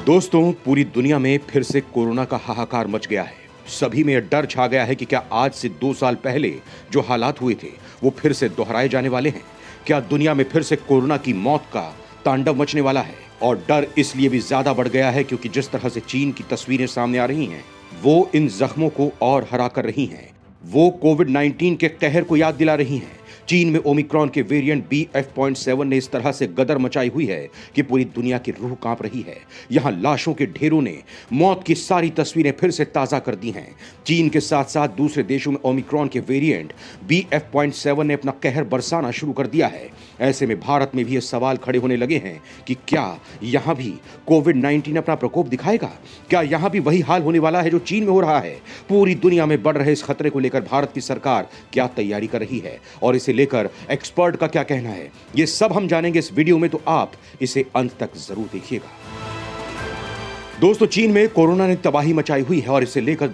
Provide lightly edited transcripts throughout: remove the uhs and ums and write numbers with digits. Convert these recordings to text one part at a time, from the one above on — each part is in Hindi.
दोस्तों, पूरी दुनिया में फिर से कोरोना का हाहाकार मच गया है। सभी में यह डर छा गया है कि क्या आज से 2 साल पहले जो हालात हुए थे वो फिर से दोहराए जाने वाले हैं। क्या दुनिया में फिर से कोरोना की मौत का तांडव मचने वाला है। और डर इसलिए भी ज्यादा बढ़ गया है क्योंकि जिस तरह से चीन की तस्वीरें सामने आ रही हैं वो इन जख्मों को और हरा कर रही हैं। वो कोविड-19 के कहर को याद दिला रही हैं। चीन में ओमिक्रॉन के वेरिएंट BF.7 ने इस तरह से गदर मचाई हुई है कि पूरी दुनिया की रूह कांप रही है। यहां लाशों के ढेरों ने मौत की सारी तस्वीरें फिर से ताजा कर दी हैं। चीन के साथ साथ दूसरे देशों में ओमिक्रॉन के वेरिएंट BF.7 ने अपना कहर बरसाना शुरू कर दिया है। ऐसे में भारत में भी ये सवाल खड़े होने लगे हैं कि क्या यहां भी कोविड-19 अपना प्रकोप दिखाएगा। क्या यहां भी वही हाल होने वाला है जो चीन में हो रहा है। पूरी दुनिया में बढ़ रहे इस खतरे को लेकर भारत की सरकार क्या तैयारी कर रही है और इसे लेकर एक्सपर्ट का क्या कहना है, ये सब हम जानेंगे इस वीडियो में, तो आप इसे अंत तक जरूर देखिएगा। दोस्तों, चीन में कोरोना ने तबाही मचाई हुई है और इसे लेकर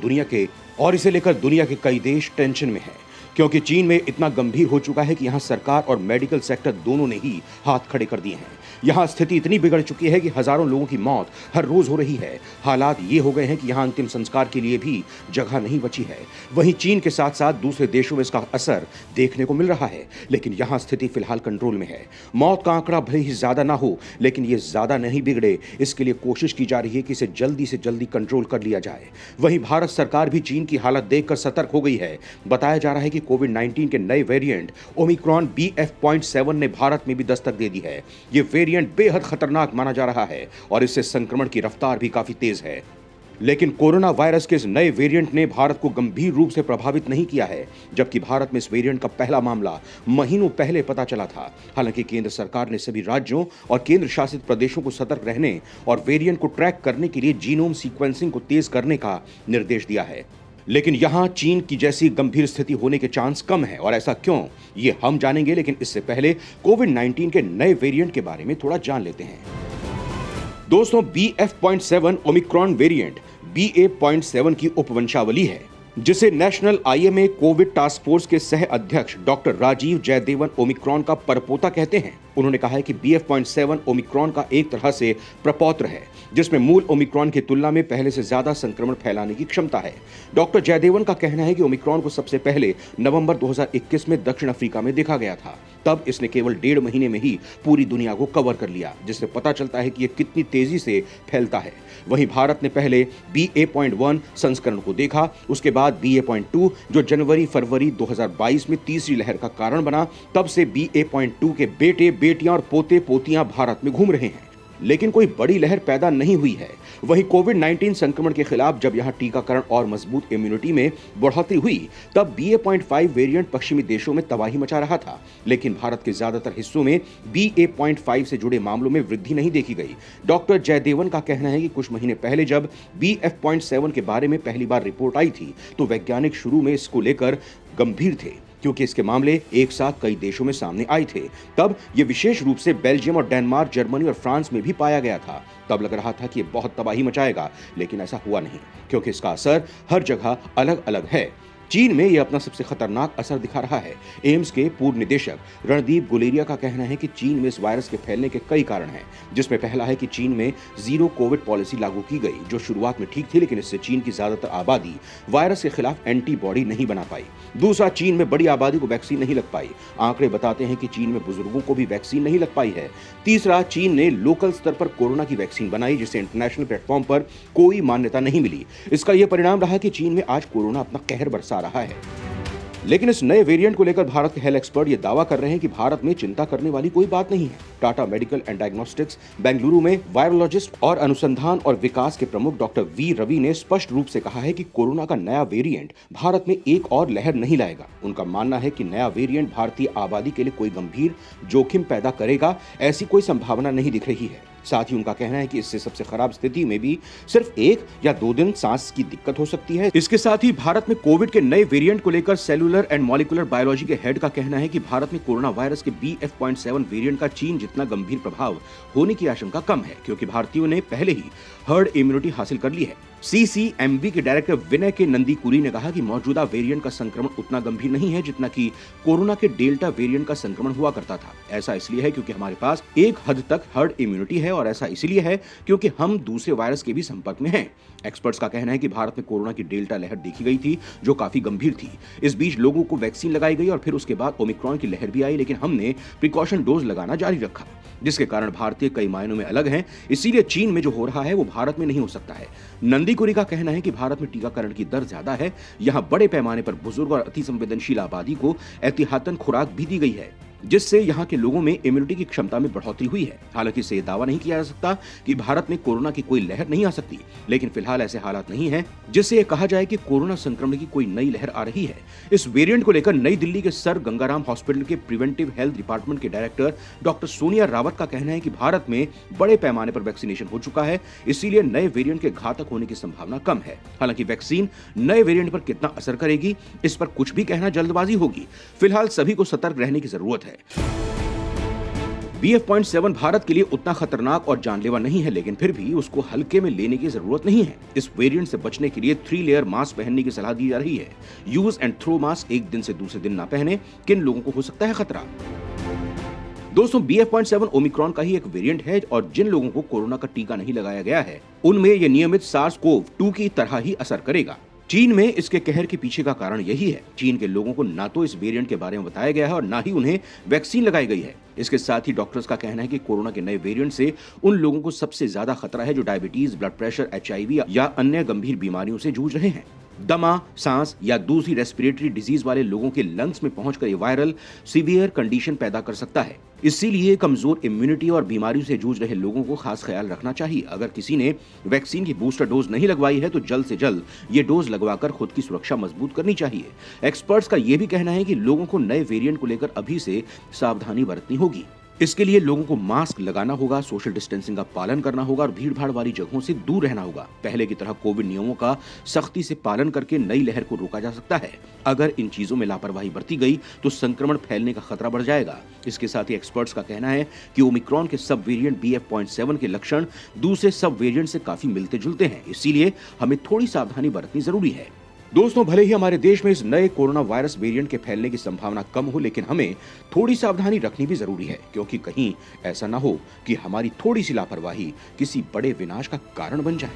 दुनिया के कई देश टेंशन में हैं, क्योंकि चीन में इतना गंभीर हो चुका है कि यहां सरकार और मेडिकल सेक्टर दोनों ने ही हाथ खड़े कर दिए हैं। यहां स्थिति इतनी बिगड़ चुकी है कि हजारों लोगों की मौत हर रोज हो रही है। हालात ये हो गए हैं कि यहां अंतिम संस्कार के लिए भी जगह नहीं बची है। वहीं चीन के साथ साथ दूसरे देशों में इसका असर देखने को मिल रहा है, लेकिन यहां स्थिति फिलहाल कंट्रोल में है। मौत का आंकड़ा भले ही ज्यादा ना हो, लेकिन ये ज्यादा नहीं बिगड़े, इसके लिए कोशिश की जा रही है कि इसे जल्दी से जल्दी कंट्रोल कर लिया जाए। वहीं भारत सरकार भी चीन की हालत देखकर सतर्क हो गई है। बताया जा रहा है कि कोविड-19 के नए वेरिएंट ओमिक्रॉन BF.7 ने भारत में भी दस्तक दे दी है। ये वेरिएंट बेहद खतरनाक माना जा रहा है और इससे संक्रमण की रफ्तार भी काफी तेज है। लेकिन कोरोना वायरस के इस नए वेरिएंट ने भारत को गंभीर रूप से प्रभावित नहीं किया है, जबकि भारत में इस वेरिएंट का पहला मामला महीनों पहले पता चला था। हालांकि केंद्र सरकार ने सभी राज्यों और केंद्र शासित प्रदेशों को सतर्क रहने और वेरिएंट को ट्रैक करने के लिए जीनोम सीक्वेंसिंग को तेज करने का निर्देश दिया है। लेकिन यहां चीन की जैसी गंभीर स्थिति होने के चांस कम है, और ऐसा क्यों, ये हम जानेंगे। लेकिन इससे पहले कोविड-19 के नए वेरिएंट के बारे में थोड़ा जान लेते हैं। दोस्तों, BF.7 ओमिक्रॉन वेरिएंट BA.7 की उपवंशावली है, जिसे national IMA Covid task force के सह अध्यक्ष डॉक्टर राजीव जयदेवन ओमिक्रॉन का परपोता कहते हैं। उन्होंने कहा है कि BF.7 ओमिक्रॉन का एक तरह से प्रपौत्र है, जिसमें मूल ओमिक्रॉन की तुलना में पहले से ज्यादा संक्रमण फैलाने की क्षमता है। डॉक्टर जयदेवन का कहना है कि ओमिक्रॉन को सबसे पहले नवंबर 2021 में दक्षिण अफ्रीका में देखा गया था। तब इसने केवल 1.5 महीने में ही पूरी दुनिया को कवर कर लिया, जिससे पता चलता है कि यह कितनी तेजी से फैलता है। वहीं भारत ने पहले BA.1 संस्करण को देखा, उसके बाद BA.2 जो जनवरी फरवरी 2022 में तीसरी लहर का कारण बना। तब से BA.2 के बेटे बेटियां और पोते पोतियां भारत में घूम रहे हैं, लेकिन कोई बड़ी लहर पैदा नहीं हुई है। वहीं कोविड-19 संक्रमण के खिलाफ जब यहां टीकाकरण और मजबूत इम्यूनिटी में बढ़ोतरी हुई, तब BA.5 वेरिएंट पश्चिमी देशों में तबाही मचा रहा था। लेकिन भारत के ज्यादातर हिस्सों में BA.5 से जुड़े मामलों में वृद्धि नहीं देखी गई। डॉक्टर जयदेवन का कहना है कि कुछ महीने पहले जब BF.7 के बारे में पहली बार रिपोर्ट आई थी, तो वैज्ञानिक शुरू में इसको लेकर गंभीर थे, क्योंकि इसके मामले एक साथ कई देशों में सामने आए थे। तब ये विशेष रूप से बेल्जियम और डेनमार्क, जर्मनी और फ्रांस में भी पाया गया था। तब लग रहा था कि ये बहुत तबाही मचाएगा, लेकिन ऐसा हुआ नहीं, क्योंकि इसका असर हर जगह अलग अलग है। चीन में यह अपना सबसे खतरनाक असर दिखा रहा है। एम्स के पूर्व निदेशक रणदीप गुलेरिया का कहना है कि चीन में इस वायरस के फैलने के कई कारण हैं, जिसमें पहला है कि चीन में जीरो कोविड पॉलिसी लागू की गई, जो शुरुआत में ठीक थी, लेकिन इससे चीन की ज्यादातर आबादी वायरस के खिलाफ एंटीबॉडी नहीं बना पाई। दूसरा, चीन में बड़ी आबादी को वैक्सीन नहीं लग पाई। आंकड़े बताते हैं कि चीन में बुजुर्गों को भी वैक्सीन नहीं लग पाई है। तीसरा, चीन ने लोकल स्तर पर कोरोना की वैक्सीन बनाई, जिसे इंटरनेशनल प्लेटफॉर्म पर कोई मान्यता नहीं मिली। इसका यह परिणाम रहा कि चीन में आज कोरोना अपना कहर बरसा रहा है। लेकिन इस नए वेरिएंट को लेकर भारत के हेल्थ एक्सपर्ट ये दावा कर रहे हैं कि भारत में चिंता करने वाली कोई बात नहीं है। Tata medical and diagnostics Bengaluru में वायरोलॉजिस्ट और अनुसंधान और विकास के प्रमुख डॉक्टर वी रवि ने स्पष्ट रूप से कहा है कि कोरोना का नया वेरिएंट भारत में एक और लहर नहीं लाएगा। उनका मानना है कि नया वेरिएंट भारतीय आबादी के लिए कोई गंभीर जोखिम पैदा करेगा, ऐसी कोई संभावना नहीं दिख रही है। साथ ही उनका कहना है कि इससे सबसे खराब स्थिति में भी सिर्फ 1 या 2 दिन सांस की दिक्कत हो सकती है। इसके साथ ही भारत में कोविड के नए वेरिएंट को लेकर सेलुलर एंड मॉलिक्यूलर बायोलॉजी के हेड का कहना है कि भारत में कोरोना वायरस के BF.7 वेरिएंट का चीन जितना गंभीर प्रभाव होने की आशंका कम है, क्योंकि भारतीयों ने पहले ही हर्ड इम्यूनिटी हासिल कर ली है। सीसीएमबी के डायरेक्टर विनय के नंदीकुरी ने कहा कि मौजूदा वेरिएंट का संक्रमण उतना गंभीर नहीं है जितना कि कोरोना के डेल्टा वेरिएंट का संक्रमण हुआ करता था। ऐसा इसलिए है क्योंकि हमारे पास एक हद तक हर्ड इम्यूनिटी है और ऐसा इसलिए है क्योंकि हम दूसरे वायरस के भी संपर्क में हैं। एक्सपर्ट्स का कहना है कि भारत में कोरोना की डेल्टा लहर देखी गई थी जो काफी गंभीर थी। इस बीच लोगों को वैक्सीन लगाई गई और फिर उसके बाद ओमिक्रॉन की लहर भी आई, लेकिन हमने प्रिकॉशन डोज लगाना जारी रखा, जिसके कारण भारतीय कई मायनों में अलग हैं। इसीलिए चीन में जो हो रहा है वो भारत में नहीं हो सकता है। नंदीकुरी का कहना है कि भारत में टीकाकरण की दर ज्यादा है। यहाँ बड़े पैमाने पर बुजुर्ग और अति संवेदनशील आबादी को एहतियातन खुराक भी दी गई है, जिससे यहाँ के लोगों में इम्यूनिटी की क्षमता में बढ़ोतरी हुई है। हालांकि इससे दावा नहीं किया जा सकता कि भारत में कोरोना की कोई लहर नहीं आ सकती, लेकिन फिलहाल ऐसे हालात नहीं हैं जिससे यह कहा जाए कि कोरोना संक्रमण की कोई नई लहर आ रही है। इस वेरिएंट को लेकर नई दिल्ली के सर गंगाराम हॉस्पिटल के प्रिवेंटिव हेल्थ डिपार्टमेंट के डायरेक्टर डॉक्टर सोनिया रावत का कहना है कि भारत में बड़े पैमाने पर वैक्सीनेशन हो चुका है, इसीलिए नए वेरिएंट के घातक होने की संभावना कम है। हालांकि वैक्सीन नए वेरिएंट पर कितना असर करेगी, इस पर कुछ भी कहना जल्दबाजी होगी। फिलहाल सभी को सतर्क रहने की जरूरत है। BF.7 भारत के लिए उतना खतरनाक और जानलेवा नहीं है, लेकिन फिर भी उसको हल्के में लेने की जरूरत नहीं है। इस वेरिएंट से बचने के लिए 3 लेयर मास्क पहनने की सलाह दी जा रही है। यूज एंड थ्रो मास्क एक दिन से दूसरे दिन ना पहने। किन लोगों को हो सकता है खतरा? दोस्तों, BF.7 ओमिक्रॉन का ही एक वेरिएंट है और जिन लोगों को कोरोना का टीका नहीं लगाया गया है उनमें यह नियमित SARS-CoV-2 की तरह ही असर करेगा। चीन में इसके कहर के पीछे का कारण यही है। चीन के लोगों को ना तो इस वेरिएंट के बारे में बताया गया है और ना ही उन्हें वैक्सीन लगाई गई है। इसके साथ ही डॉक्टर्स का कहना है कि कोरोना के नए वेरिएंट से उन लोगों को सबसे ज्यादा खतरा है जो डायबिटीज, ब्लड प्रेशर, HIV या अन्य गंभीर बीमारियों से जूझ रहे हैं। दमा, सांस या दूसरी रेस्पिरेटरी डिजीज वाले लोगों के लंग्स में पहुंचकर ये वायरल सीवियर कंडीशन पैदा कर सकता है। इसीलिए कमजोर इम्यूनिटी और बीमारियों से जूझ रहे लोगों को खास ख्याल रखना चाहिए। अगर किसी ने वैक्सीन की बूस्टर डोज नहीं लगवाई है तो जल्द से जल्द ये डोज लगवाकर खुद की सुरक्षा मजबूत करनी चाहिए। एक्सपर्ट्स का यह भी कहना है कि लोगों को नए वेरिएंट को लेकर अभी से सावधानी बरतनी होगी। इसके लिए लोगों को मास्क लगाना होगा, सोशल डिस्टेंसिंग का पालन करना होगा और भीड़-भाड़ वाली जगहों से दूर रहना होगा। पहले की तरह कोविड नियमों का सख्ती से पालन करके नई लहर को रोका जा सकता है। अगर इन चीजों में लापरवाही बरती गई तो संक्रमण फैलने का खतरा बढ़ जाएगा। इसके साथ ही एक्सपर्ट्स का कहना है कि ओमिक्रॉन के सब वेरिएंट BF.7 के लक्षण दूसरे सब वेरिएंट से काफी मिलते जुलते हैं, इसीलिए हमें थोड़ी सावधानी बरतनी जरूरी है। दोस्तों, भले ही हमारे देश में इस नए कोरोना वायरस वेरिएंट के फैलने की संभावना कम हो, लेकिन हमें थोड़ी सावधानी रखनी भी जरूरी है, क्योंकि कहीं ऐसा ना हो कि हमारी थोड़ी सी लापरवाही किसी बड़े विनाश का कारण बन जाए।